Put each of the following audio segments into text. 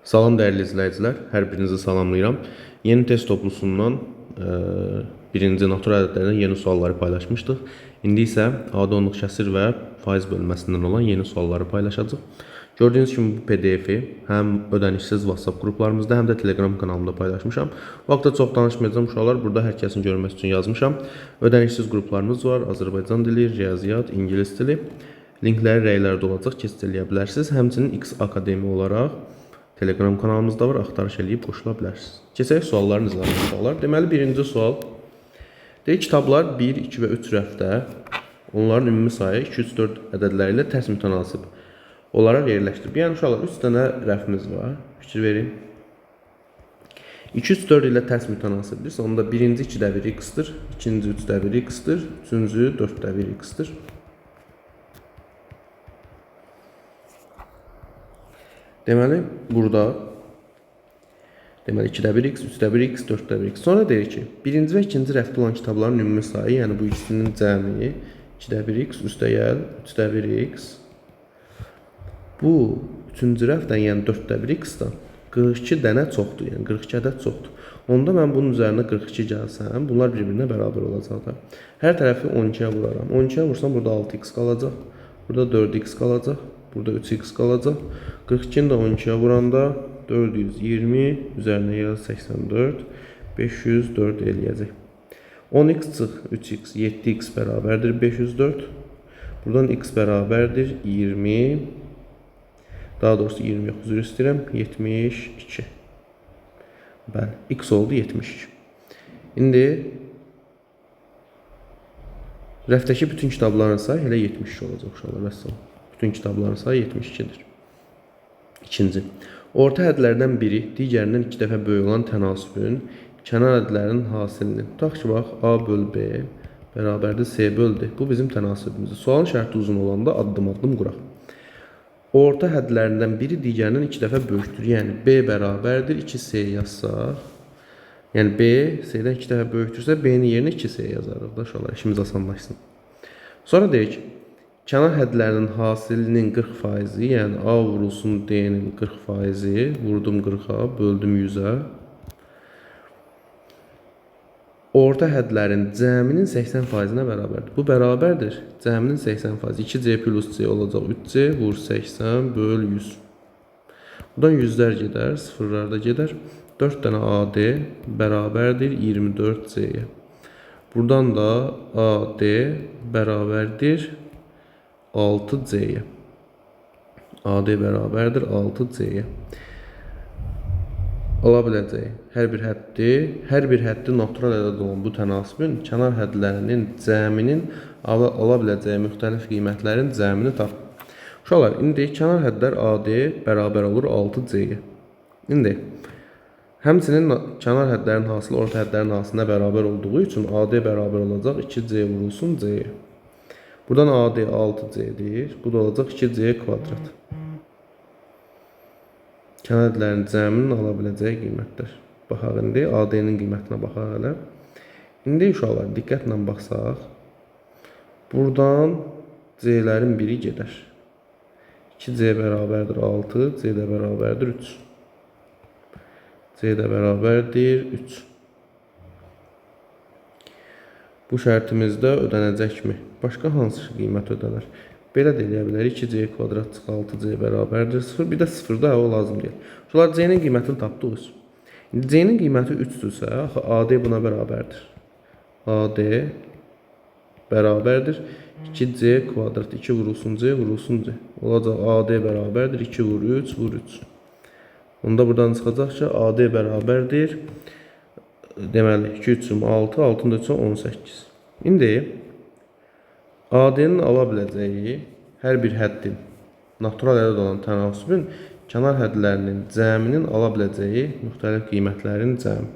Salam dəyərli izləyicilər, hər birinizi salamlayıram. Yeni test toplusundan birinci natural ədədlərdən yeni sualları paylaşmışdıq. İndi isə adi onluq kəsir və faiz bölməsindən olan yeni sualları paylaşacaq. Gördüyünüz kimi bu PDF-i həm ödənişsiz WhatsApp qruplarımızda, həm də Telegram kanalımda paylaşmışam. Bu haqda çox danışmayacağım uşaqlar, burada hər kəsin görməsi üçün yazmışam. Ödənişsiz qruplarımız var, Azərbaycan dili, riyaziyyat, ingilis dili. Linkləri rəylərdə olacaq, keçid eləyə bilərsiniz. Həmçinin X Akademi olaraq Telegram kanalımızda var, axtarış eləyib qoşula bilərsiniz. Keçək sualların izlərinə uşaqlar. Deməli, birinci sual. Deyək, kitablar 1, 2 və 3 rəfdə, onların ümumi sayı 2, 3, 4 ədədləri ilə tərs mütənasib olaraq yerləşdirib. Yəni, uşaqlar, 3 dənə rəfimiz var. Fikir verin. 2, 3, 4 ilə tərs mütənasibdirsə, onda birinci 2-də 1 x-dır, ikinci 3-də 1 x-dır, üçüncü 4-də 1 x-dır. Deməli, burada 2-də 1x, 3-də 1x, 4-də 1x. Sonra deyir ki, birinci və ikinci rəfdə olan kitabların ümumi sayı, yəni bu ikisinin cəmi 2-də 1x, üstə gəl, 3-də 1x. Bu, üçüncü rəfdən, yəni 4-də 1x-dan 42 dənə çoxdur, yəni 42 ədəd çoxdur. Onda mən bunun üzərinə 42 gəlsəm, bunlar bir-birinə bərabər olacaqlar. Hər tərəfi 12-yə vuraram. 12-yə vursam, burada 6x qalacaq, burada 4x qalacaq. Burada 3x qalacaq. 42-ni də 12-yə vuranda 420 üzərinə yaz 84 504 eləyəcək. 10x çıx 3x 7x bərabərdir 504. Buradan x bərabərdir 20. Daha doğrusu 20 yox, üzr istəyirəm, 72. Bəli, x oldu 72. İndi rəfdəki bütün kitabların sayı elə 72 olacaq uşaqlar. Vəssalam. Bütün kitabların sayı 72'dir. İkinci, orta ədədlərdən biri digərindən 2 dəfə böyük olan tənasübün kənar ədədlərinin hasilini. Tutaq ki, bax, A böl B bərabərdir C böl D. Bu bizim tənasübümüzdür. Sualın şərti uzun olanda addım-addım quraq. Orta ədədlərindən biri digərindən 2 dəfə böyükdür. Yəni, B bərabərdir 2C yazsaq. Yəni, B C-dən 2 dəfə böyükdürsə, B-nin yerinə 2C yazarıq da, uşaqlar, işimiz asanlaşsın. Sonra deyək ki, kənar hədlərinin hasilinin 40%, yəni A vurulsun D-nin 40%, vurdum 40-a, böldüm 100-ə. Orta hədlərin cəminin 80%-nə bərabərdir. Bu bərabərdir. Cəminin 80%. 2C plus C olacaq 3C, vur 80, böl 100. Buradan 100-lər gedər, sıfırlar da gedər. 4 dənə AD bərabərdir 24C'yə. Buradan da AD bərabərdir 6C'yə. AD bərabərdir 6C'yə. Ola biləcək. Hər bir həddi natural ədəd olan bu tənasübün kənar hədlərinin cəminin ola biləcəyi müxtəlif qiymətlərin cəmini tap. Uşaqlar, indi kənar hədlər AD bərabər olur 6C'yə. İndi həmçinin kənar hədlərin hasılı orta hədlərin hasilinə bərabər olduğu üçün AD bərabər olacaq 2C vurulsun C'yə. Buradan AD 6C'dir. Bu da olacaq 2C kvadrat. Kənar hədlərin cəminin ala biləcəyi qiymətlər. Baxaq indi AD-nin qiymətinə baxaq hələ. İndi uşaqlar diqqətlə baxsaq, buradan C-lərin biri gedər. 2C bərabərdir 6, C də bərabərdir 3. C də bərabərdir 3. Bu şərtimizdə ödənəcəkmi? Başqa hansı qiymət ödənər? Belə də eləyə bilərik. 2C kvadrat çıx 6C bərabərdir 0. Bir də 0-da o lazım deyil. Şunlar C-nin qiymətini tapdıq. C-nin qiyməti 3-dürsə, AD buna bərabərdir. AD bərabərdir 2C kvadrat 2 vurulsun C vurulsun C. Olacaq AD bərabərdir 2 vur 3 vur 3. Onda buradan çıxacaq ki, AD bərabərdir. Deməli, 2 3 6, 6-ın da 3 18. İndi AD-nin ala biləcəyi hər bir həddin natural ədəd olan tənasübün kənar hədlərinin cəminin ala biləcəyi müxtəlif qiymətlərin cəmi.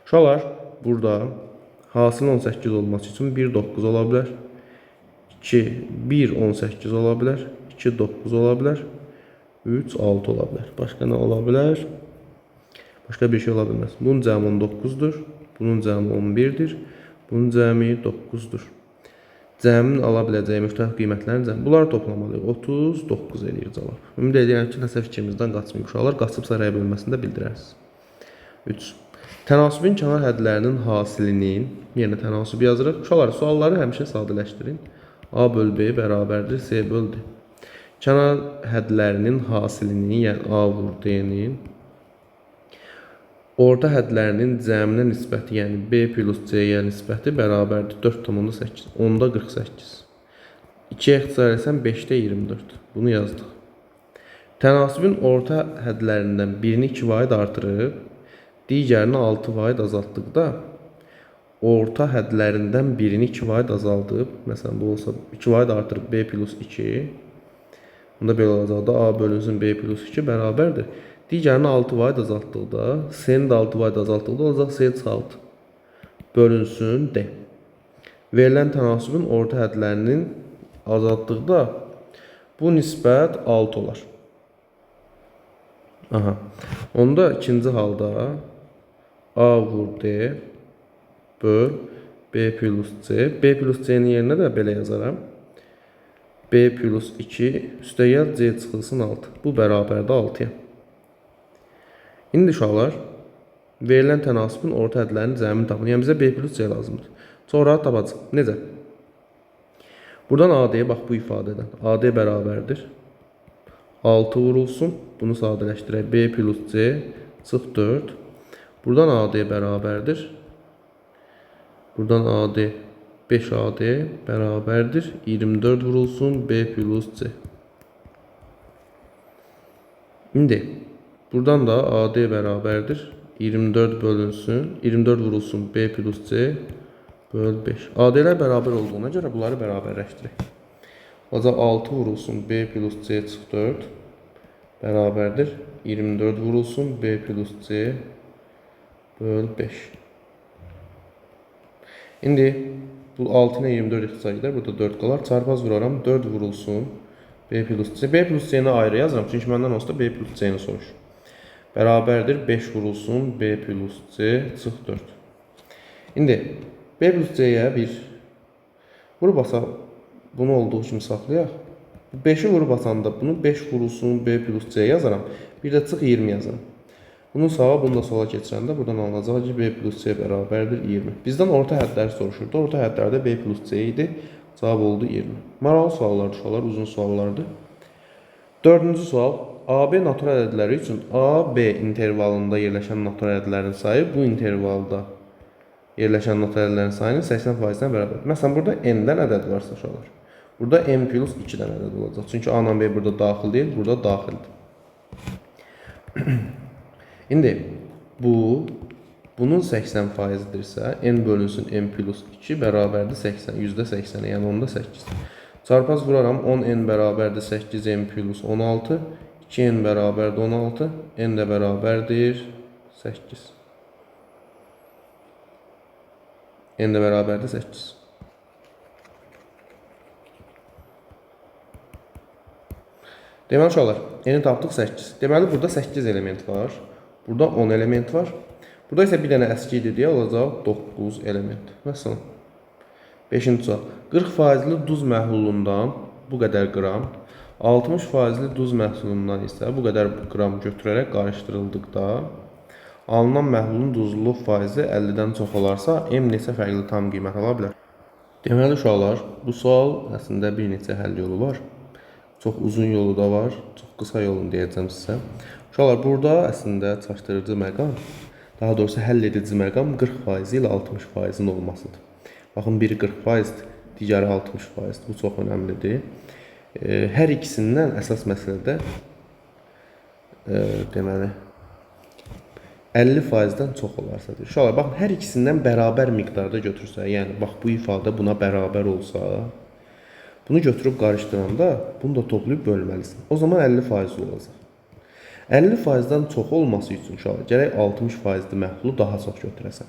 Uşaqlar, burada hasilin 18 olması üçün 1 9 ola bilər, 2 1 18 ola bilər, 2 9 ola bilər, 3 6 ola bilər. Başqa nə ola bilər? Başqa bir şey ola bilməz. Bunun cəmi 19-dur, bunun cəmi 11-dir, bunun cəmi 9-dur. Cəmin ala biləcəyi müxtəlif qiymətlərin cəmi. Bunları toplamalıyıq. 39 eləyir cavab. Ümid edirəm ki, nəsə fikrimizdən qaçmayıb uşaqlar. Qaçıbsa rəy bölməsində bildirərsiniz. 3. Tənasübün kənar hədlərinin hasilinin, yerinə tənasüb yazırıq. Uşaqlar, sualları həmişə sadələşdirin. A bölü B bərabərdir C bölü D. Kənar hədlərinin hasilinin, yəni A vur D-nin orta hədlərinin cəminə nisbəti, yəni B plus C-yə nisbəti bərabərdir 4,8. 10-da 48. 2-yə ixtisar etsəm 5-də 24. Bunu yazdıq. Tənasübün orta hədlərindən birini 2 vaid artırıb, digərini 6 vaid azaltdıqda, orta hədlərindən birini 2 vaid azaldıb, məsələn bu olsa 2 vaid artırıb B plus 2, bunda belə olacaq da A bölünsün B plus 2 bərabərdir. Digərini 6 vaid azaltdıqda, C-ni də 6 vaid azaltdıqda olacaq C çıxalt bölünsün D. Verilən tənasübün orta hədlərinin azaltdıqda bu nisbət 6 olar. Aha. Onda ikinci halda A vur D böl B plus C. B plus C-nin yerinə də belə yazaram. B plus 2 üstəgəl C çıxılsın 6. Bu bərabərdə 6-ya. İndi uşaqlar, verilən tənasübün orta hədlərinin cəmini tapın. Yəni bizə B plus C lazımdır. Çox rahat tapacaq. Necə? Buradan AD-yə bax bu ifadədən. AD bərabərdir 6 vurulsun. Bunu sadələşdirək. B plus C çıx 4. Buradan AD bərabərdir. Buradan AD 5 AD bərabərdir 24 vurulsun B plus C. İndi buradan da AD bərabərdir 24 bölünsün 24 vurulsun B plus C böl 5. AD-lər bərabər olduğuna görə bunları bərabərləşdirək. Olacaq 6 vurulsun B plus C çıx 4 bərabərdir 24 vurulsun B plus C böl 5. İndi bu 6 ilə 24 ixtisar edər. Burada 4 qalar. Çarpaz vuraram. 4 vurulsun B plus C. B plus C-ni ayrı yazıram. Çünki məndən olsa B plus C-ni soruşur. Bərabərdir 5 vurulsun B plus C çıx 4. İndi B plus C-yə bir vurub basaq. Bunu olduğu kimi saxlayaq. 5-i vurub basanda bunu 5 vurulsun B plus C yazaram. Bir də çıx 20 yazaram. Bunu sağa, bunu da sola keçirəndə buradan alınacaq ki, B plus C bərabərdir 20. Bizdən orta hədləri soruşurdu. Orta hədlərdə B plus C idi. Cavab oldu 20. Maraqlı suallardır, uşaqlar, uzun suallardır. Dördüncü sual. AB natural ədədləri üçün AB intervalında yerləşən natural ədədlərin sayı bu intervalda yerləşən natural ədədlərin sayının 80%-dən bərabərdir. Məsələn, burada n-dən ədəd varsa uşaqlar. Burada n plus 2-dən ədəd olacaq. Çünki A ilə B burada daxil deyil, burada daxildir. İndi bunun 80%-dirsə, n bölünsün n plus 2 bərabərdir 80, %80, yəni onda 8. Çarpaz vuraram, 10n bərabərdir 8, n plus 16, 2n bərabərdir 16, n də bərabərdir 8. N də bərabərdir 8. Deməli uşaqlar, n-i tapdıq 8. Deməli burada 8 element var. Burada 10 element var. Burada isə bir dənə əski idi deyə olacaq 9 element. Məsələn, 5-ci sual. 40% duz məhlulundan bu qədər qram, 60% duz məhsulundan isə bu qədər qram götürərək qarışdırıldıqda alınan məhlulun duzluluq faizi 50-dən çox olarsa, M neçə fərqli tam qiymət ala bilər? Deməli uşaqlar, bu sual əslində bir neçə həll yolu var. Çox uzun yolu da var, çox qısa yolunu deyəcəm sizə. Uşaqlar, burada əslində çaşdırıcı məqam, daha doğrusu həll edici məqam 40% ilə 60%-in olmasıdır. Baxın, biri 40%-dir, digəri 60%-dir. Bu çox önəmlidir. Hər ikisindən əsas məsələdə deməli 50%-dən çox olarsa deyir. Uşaqlar, baxın, hər ikisindən bərabər miqdarda götürsə, yəni bax bu ifadə buna bərabər olsa, bunu götürüb qarışdıranda bunu da toplayıb bölməlisin. O zaman 50% olacaq. 50%-dən çox olması üçün uşaqlar, gərək 60%-li məhlulu daha çox götürəsən.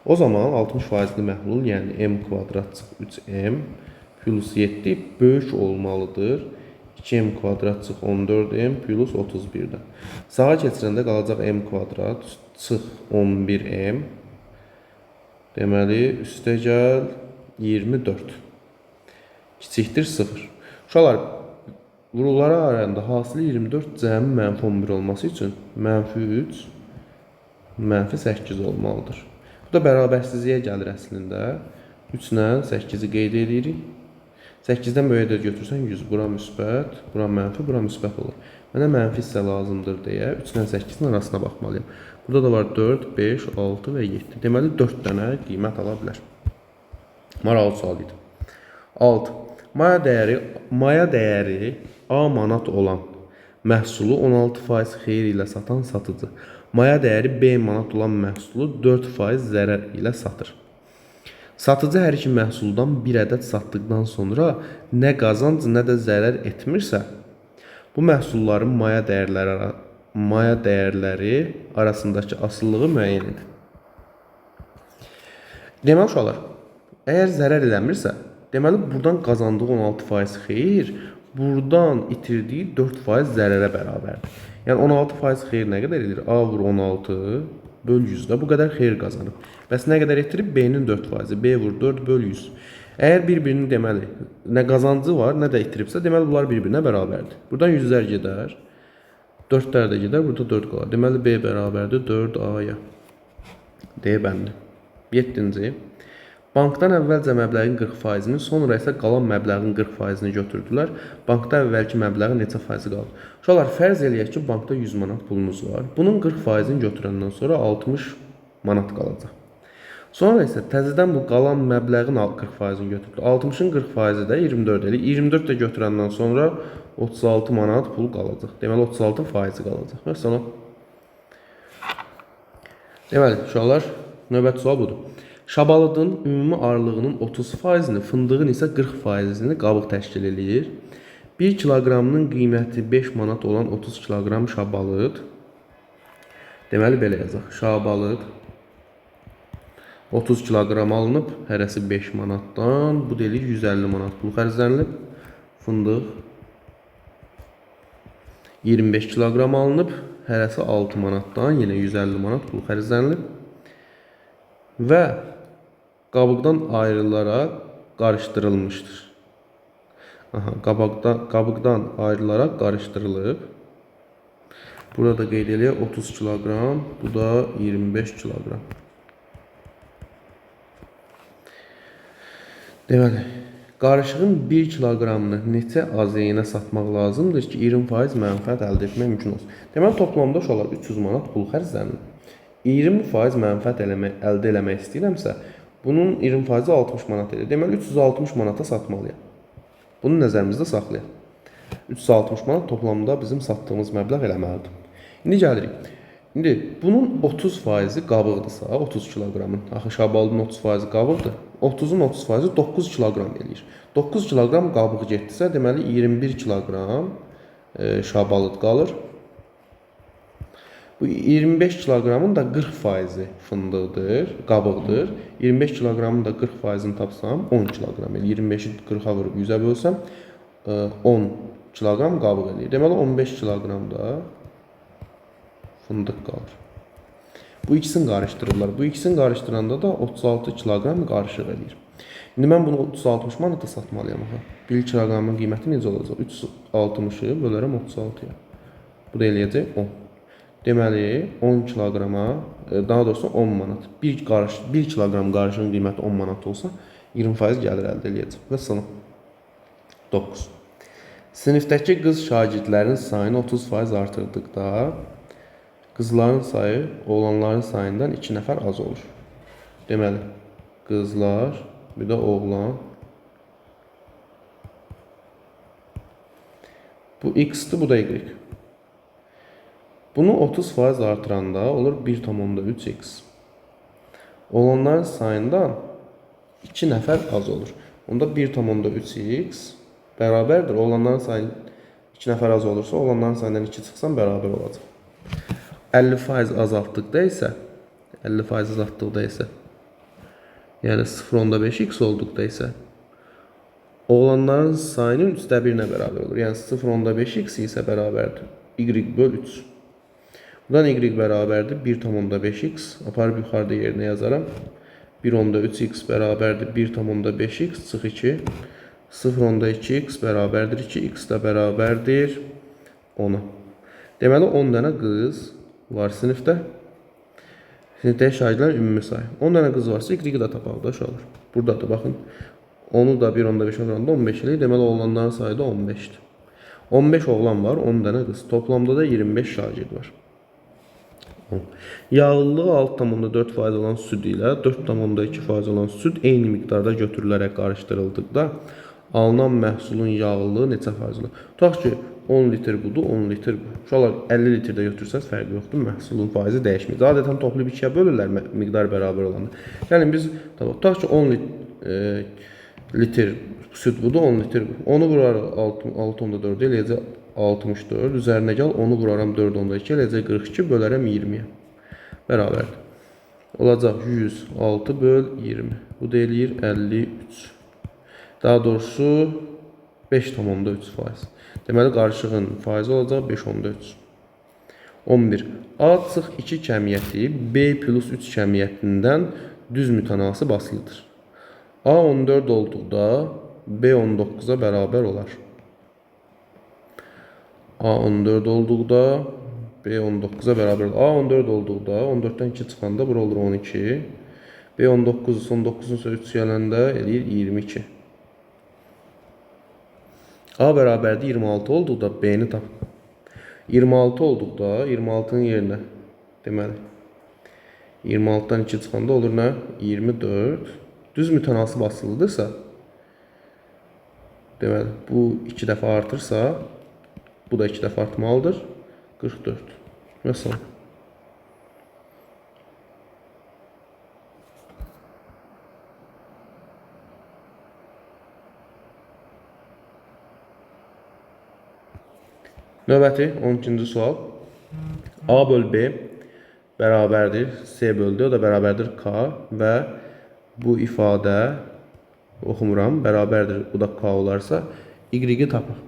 O zaman 60%-li məhlul, yəni m kvadrat çıx 3m plus 7 böyük olmalıdır. 2m kvadrat çıx 14m plus 31-dən. Sağa keçirəndə qalacaq m kvadrat çıx 11m. Deməli, üstə gəl 24. kiçikdir 0. Uşaqlar, vuruları arasında hasılı 24 cəmi mənfi 11 olması üçün mənfi 3, mənfi 8 olmalıdır. Bu da bərabərsizliyə gəlir əslində. 3 ilə 8-i qeyd edirik. 8-dən böyüyə də götürsən 100. Bura müsbət, bura mənfi, bura müsbət olur. Mənə mənfi hissə lazımdır deyə 3 ilə 8-in arasına baxmalıyım. Burada da var 4, 5, 6 və 7. Deməli 4 dənə qiymət ala bilər. Maraqlı sual idi. 6. Maya dəyəri A manat olan məhsulu 16% xeyir ilə satan satıcı. Maya dəyəri B manat olan məhsulu 4% zərər ilə satır. Satıcı hər iki məhsuldan bir ədəd satdıqdan sonra nə qazanc, nə də zərər etmirsə, bu məhsulların maya dəyərləri arasındakı asılılığı müəyyən edir. Deməli uşaqlar, əgər zərər eləmirsə, deməli buradan qazandığı 16% xeyir, buradan itirdiyi 4% zərərə bərabərdir. Yəni 16% xeyir nə qədər edir? A vur 16 böl 100-də bu qədər xeyir qazanıb. Bəs nə qədər etirib? B-nin 4%. B vur 4 böl 100. Əgər bir-birinin deməli nə qazancı var, nə də itiribsə, deməli bunlar bir-birinə bərabərdir. Buradan 100-lər gedər. 4-lər də gedər, burada 4 qalar. Deməli B bərabərdir 4A-ya. D bəndi. 7-ci. Bankdan əvvəlcə məbləğin 40%-ni, sonra isə qalan məbləğin 40%-ni götürdülər. Bankda əvvəlki məbləğin neçə faizi qaldı? Uşaqlar, fərz eləyək ki, bankda 100 manat pulunuz var. Bunun 40%-ni götürəndən sonra 60 manat qalacaq. Sonra isə təzədən bu qalan məbləğin 40%-ni götürdü. 60-ın 40%-i də 24 eləyir. 24 də götürəndən sonra 36 manat pul qalacaq. Deməli 36% qalacaq. Məsələn. Deməli, uşaqlar, növbəti sual budur. Şabalıdın ümumi ağırlığının 30%-ni, fındığın isə 40%-ni qabıq təşkil edir. 1 kiloqramının qiyməti 5 manat olan 30 kiloqram şabalıq. Deməli, belə yazaq. Şabalıq 30 kiloqram alınıb, hərəsi 5 manatdan. Bu deyilir 150 manat pul xərclənilib. Fındıq 25 kiloqram alınıb, hərəsi 6 manatdan, yenə 150 manat pul xərclənilib. Və qabıqdan ayrılaraq qarışdırılmışdır. Qabıqdan ayrılaraq qarışdırılıb. Burada qeyd eləyək 30 kiloqram, bu da 25 kiloqram. Deməli, qarışığın 1 kiloqramını neçə AZ-yə satmaq lazımdır ki, 20% mənfəət əldə etmək mümkün olsun. Deməli, toplamda uşaqlar 300 manat pul xərclənir. 20% mənfəət əldə eləmək istəyirəmsə, bunun 20%-i 60 manat edir. Deməli, 360 manata satmalıyam. Bunu nəzərimizdə saxlayaq. 360 manat toplamda bizim satdığımız məbləğ eləməlidir. İndi gəlirik. İndi bunun 30%-i qabıqdırsa, 30 kiloqramın, axı şabalının 30%-i qabıqdır. 30-un 30%-i 9 kiloqram eləyir. 9 kiloqram qabıq getdisə, deməli 21 kiloqram şabalıd qalır. Bu 25 kiloqramın da 40%-i fındıqdır, qabıqdır. 25 kiloqramın da 40%-ni tapsam 10 kiloqram eləyir. 25-i 40-a vurub 100-ə bölsəm 10 kiloqram qabıq eləyir. Deməli 15 kiloqram da fındıq qalır. Bu ikisini qarışdırırlar. Bu ikisini qarışdıranda da 36 kiloqram qarışıq eləyir. İndi mən bunu 360 manata satmalıyam. 1 kiloqramın qiyməti necə olacaq? 360-ı bölərəm 36-ya. Bu da eləyəcək 10. Deməli 10 kiloqrama, daha doğrusu 10 manat. 1 kiloqram qarışığın qiyməti 10 manat olsa 20% gəlir əldə eləyəcək. Və sonu 9. Sinifdəki qız şagirdlərin sayını 30% artırdıqda qızların sayı oğlanların sayından 2 nəfər az olur. Deməli, qızlar, bir də oğlan. Bu x-dir, bu da y. Bunu 30% artıranda olur 1,3x. Olanların sayından 2 nəfər az olur. Onda 1,3x bərabərdir. Olanların sayı 2 nəfər az olursa, olanların sayından 2 çıxsan bərabər olacaq. 50% azaltdıqda isə, yəni 0,5x olduqda isə, oğlanların sayının 3/1-nə bərabər olur. Yəni 0,5x isə bərabərdir y böl 3. Buradan y bərabərdir 1,5x. Aparıb yuxarıda yerinə yazaram. 1,3x bərabərdir 1,5x çıx 2. 0,2 x bərabərdir 2, x də bərabərdir 10'a. Deməli 10 dənə qız var sinifdə. Sinifdəki şagirdlərin ümumi sayı. 10 dənə qız varsa y-i də tapaq da uşaqlar. Buradadır baxın. 10'u da 1/5 oranında 15 eləyir. Deməli oğlanların sayı da 15'dir. 15 oğlan var, 10 dənə qız. Toplamda da 25 şagird var. Yağlılığı 6,4% olan süd ilə 4,2% olan süd eyni miqdarda götürülərək qarışdırıldıqda alınan məhsulun yağlılığı neçə faiz olur? Tutaq ki, 10 litr budur, 10 litr bu. Uşaqlar 50 litrdə götürsəz fərqi yoxdur, məhsulun faizi dəyişmir. Adətən toplayıb 2-yə bölürlər miqdar bərabər olanda. Yəni biz tutaq ki, 10 litr süd budur, 10 litr bu. Onu vurarıq 6,4 eləyəcək 64. Üzərinə gəl, onu vuraram 4,2 eləyəcək 42 bölərəm 20-yə. Bərabərdir. Olacaq 106 böl 20. Bu da eləyir 53. Daha doğrusu 5,3%. Deməli qarışığın faizi olacaq 5,3. 11. A-2 kəmiyyəti B+3 kəmiyyətindən düz mütənası basılıdır. A14 olduqda B19'a bərabər olar. A14 olduqda B19'a bərabər olar. A14 olduqda 14'dən 2 çıxanda bura olur 12. B19 son 9'un 3 gələndə eləyir 22. A bərabərdir 26 olduqda B-ni tap. 26 olduqda 26'nın yerinə deməli 26'dan 2 çıxanda olur nə? 24. Düz mütənası basılıdırsa deməli bu 2 dəfə artırsa bu da 2 dəfə artmalıdır. 44. Məsələn. Növbəti 12-ci sual. A böl B bərabərdir C böl D, o da bərabərdir K və bu ifadə oxumuram, bərabərdir, bu da K olarsa Y-i tapaq.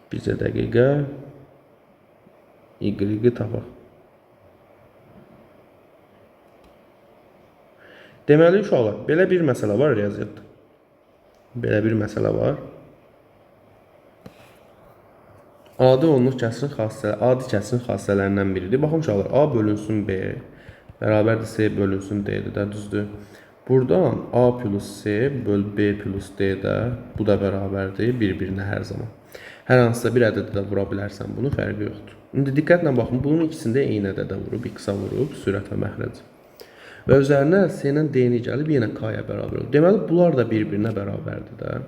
Bizə dəqiqə Y-i tapaq. Deməli uşaqlar, belə bir məsələ var riyaziyyatda. Belə bir məsələ var. Adi onluq kəsrin xassələrindən biridir. Baxın uşaqlar, A bölünsün B bərabərdir C bölünsün D-dir də, düzdür. Buradan A plus C böl B plus D-də bu da bərabərdir bir-birinə hər zaman. Hər hansısa bir ədədə də vura bilərsən, bunun fərqi yoxdur. İndi diqqətlə baxın, bunun ikisində eyni ədədə vurub, X-a vurub, sürət və məxrəc. Və üzərinə C ilə D-ni gəlib yenə K-ya bərabər olur. Deməli, bunlar da bir-birinə bərabərdir də.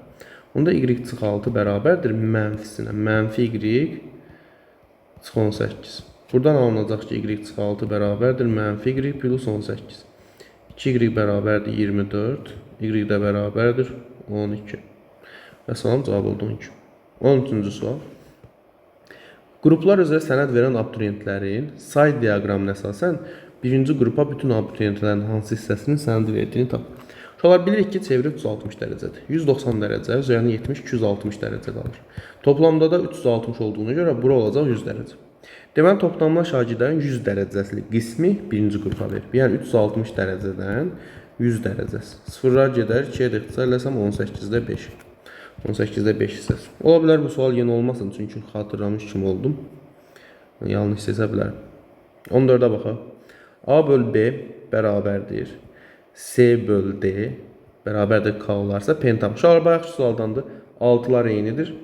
Onda y çıxı 6 bərabərdir mənfisinə. Mənfi y çıxı 18. Buradan alınacaq ki, y çıxı 6 bərabərdir mənfi y plus 18. 2y bərabərdir 24. Y də bərabərdir 12. Və salam cavab oldu 12. 13-cü sual. Qruplar üzrə sənəd verən abituriyentlərin say diaqramına əsasən birinci qrupa bütün abituriyentlərin hansı hissəsinin sənəd verdiyini tap. Uşaqlar bilirik ki, çeviri 360 dərəcədir. 190 dərəcə, üzərinə 70, 260 dərəcə qalır. Toplamda da 360 olduğuna görə bura olacaq 100 dərəcə. Deməli, toplamda şagirdlərin 100 dərəcəli qismi birinci qrupa verir. Yəni 360 dərəcədən 100 dərəcəsi. Sıfırlar gedər, 2-yə də ixtisar eləsəm 18-də 5. 18-də 5 hissəsi. Ola bilər bu sual yeni olmasın, çünki xatırlamış kimi oldum. Yanlış seçə bilərəm. 14-ə baxaq. A böl B bərabərdir C böl D bərabərdir K olarsa pentam. Uşaqlar bayaq sualdandır. 6'lar eynidir.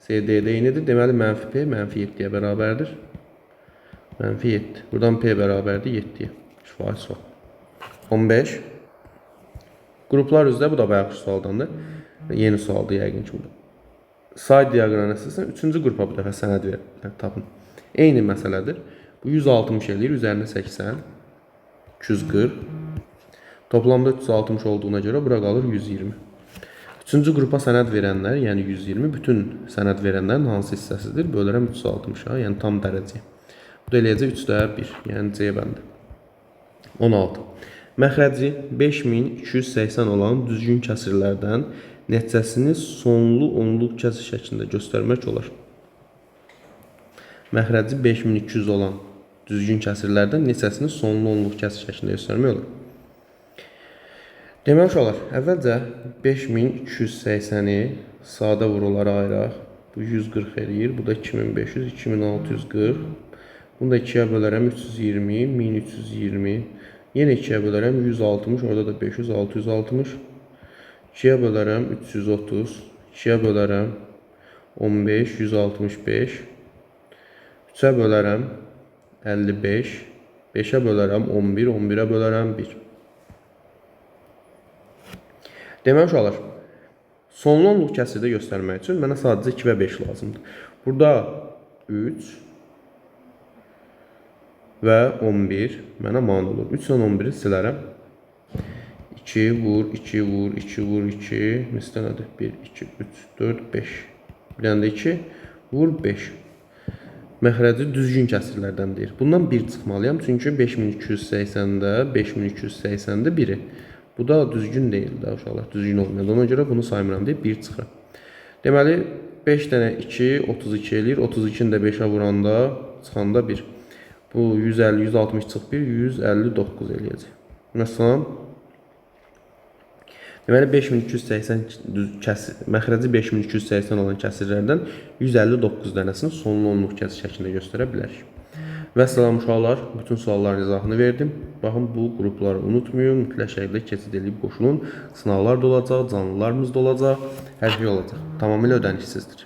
C, D də eynidir. Deməli, mənfi P mənfi 7-yə bərabərdir. Mənfi 7. Buradan P bərabərdir 7-yə. Şifahi sual. 15. Qruplar üzrə, bu da bayaq sualdandır. Yeni sualdır yəqin ki. Say diaqramına əsasən 3-cü qrupa bu dəfə sənəd tapın. Eyni məsələdir. Bu 160 eləyir, üzərinə 80. 240. Toplamda 360 olduğuna görə bura qalır 120. 3-cü qrupa sənəd verənlər, yəni 120, bütün sənəd verənlərin hansı hissəsidir? Bölürəm 360-a, yəni tam dərəcə. Bu da eləyəcək 3-də 1, yəni C bəndi. 16. Məxrəci 5280 olan düzgün kəsirlərdən nəticəsini sonlu onluq kəsir şəklində göstərmək olar. Məxrəci 5200 olan düzgün kəsirlərdən neçəsini sonlu onluq kəsir şəklində göstərmək olar. Deməli uşaqlar, əvvəlcə 5280-i sadə vurulara ayıraq. Bu 140 eləyir, bu da 2500, 2640. Bunu da 2-yə bölərəm 320, 1320. Yenə 2-yə bölərəm 160, orada da 500, 660. 2-yə bölərəm 330, 2-yə bölərəm 15, 165. 3-ə bölərəm 55, 5-ə bölərəm 11, 11-ə bölərəm 1. Deməli uşaqlar, sonlu onluq kəsirdə göstərmək üçün mənə sadəcə 2 və 5 lazımdır. Burada 3 və 11 mənə mane olur. 3 ilə 11-i silərəm. 2 vur, 2 vur, 2 vur, 2. Mislə nədir? 1, 2, 3, 4, 5. Bir dənə də 2 vur, 5. Məxrəci düzgün kəsirlərdən deyir. Bundan 1 çıxmalıyam. Çünki 5280-də 5280-də 1-i. Bu da düzgün deyil də uşaqlar. Düzgün olmuyor. Ona görə bunu saymıram deyib 1 çıxıram. Deməli 5 dənə 2 32 eləyir. 32-ni də 5-ə vuranda çıxanda 1. Bu 150 160 çıx 1 159 eləyəcək. Məsələn deməli 5280 məxrəci 5280 olan kəsirlərdən 159 dənəsini sonlu onluq kəsir şəklində göstərə bilərik. Və salam uşaqlar, bütün sualların izahını verdim. Baxın, bu qrupları unutmayın, mütləq şəkildə keçid edib qoşulun. Sınavlar da olacaq, canlılarımız da olacaq, hər şey olacaq. Tamamilə ödənişsizdir.